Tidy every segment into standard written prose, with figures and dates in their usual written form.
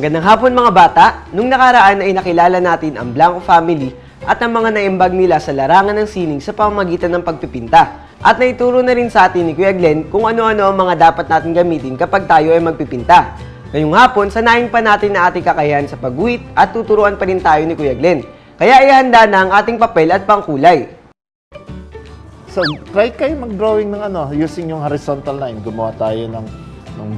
Magandang hapon mga bata. Nung nakaraan ay nakilala natin ang Blanco family at ang mga naimbag nila sa larangan ng sining sa pamamagitan ng pagpipinta. At naituro na rin sa atin ni Kuya Glenn kung ano-ano ang mga dapat natin gamitin kapag tayo ay magpipinta. Ngayong hapon, sanayin pa natin na ating kakayahan sa pagguhit at tuturuan pa rin tayo ni Kuya Glenn. Kaya ihanda na ang ating papel at pangkulay. So, try kayo mag-drawing ng using yung horizontal line. Gumawa tayo ng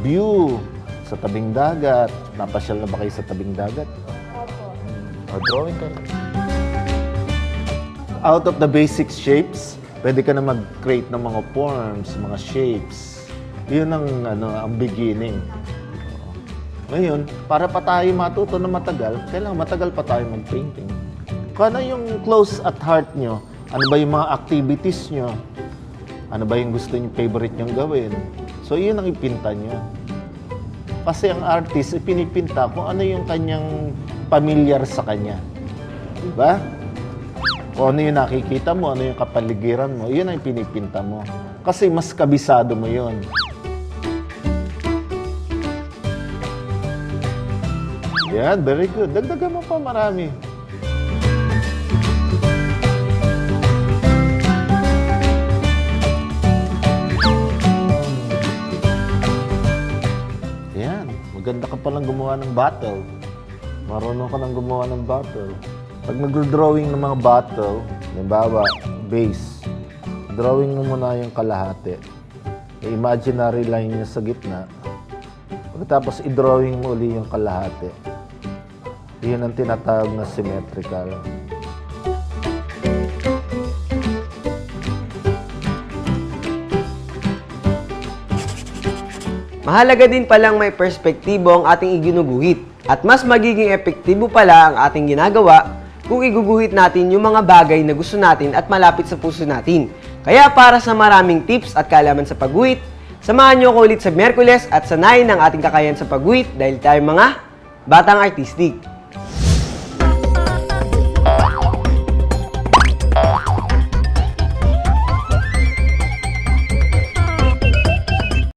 view sa tabing dagat. Napasyal na ba kayo sa tabing dagat? Opo. Drawing kayo. Out of the basic shapes, pwede ka na mag-create ng mga forms, mga shapes. Yun ang beginning. Ngayon, para pa tayo matuto na matagal, kailangan matagal pa tayo mag-painting. Kung ano yung close at heart nyo, ano ba yung mga activities nyo, ano ba yung gusto nyo, favorite nyo gawin. So, yun ang ipinta nyo. Kasi ang artist, pinipinta kung ano yung kanyang familiar sa kanya. Diba? Kung ano yung nakikita mo, ano yung kapaligiran mo, yun ang pinipinta mo. Kasi mas kabisado mo yun. Yan, very good. Dagdagan mo pa marami. Yan, maganda ka palang gumawa ng bottle. Marunong ka nang gumawa ng bottle. Pag nag-drawing ng mga bottle, halimbawa, base, drawing mo muna yung kalahati. Yung imaginary line niya sa gitna. Pagkatapos, i-drawing mo uli yung kalahati. Yun ang tinatawag na symmetrical. Mahalaga din palang may perspektibo ang ating iginuguhit. At mas magiging epektibo pala ang ating ginagawa kung iguguhit natin yung mga bagay na gusto natin at malapit sa puso natin. Kaya para sa maraming tips at kaalaman sa pagguhit, samahan niyo ako ulit sa Miyerkules at sanayin ang ating kakayahan sa pagguhit dahil tayo mga batang artistic.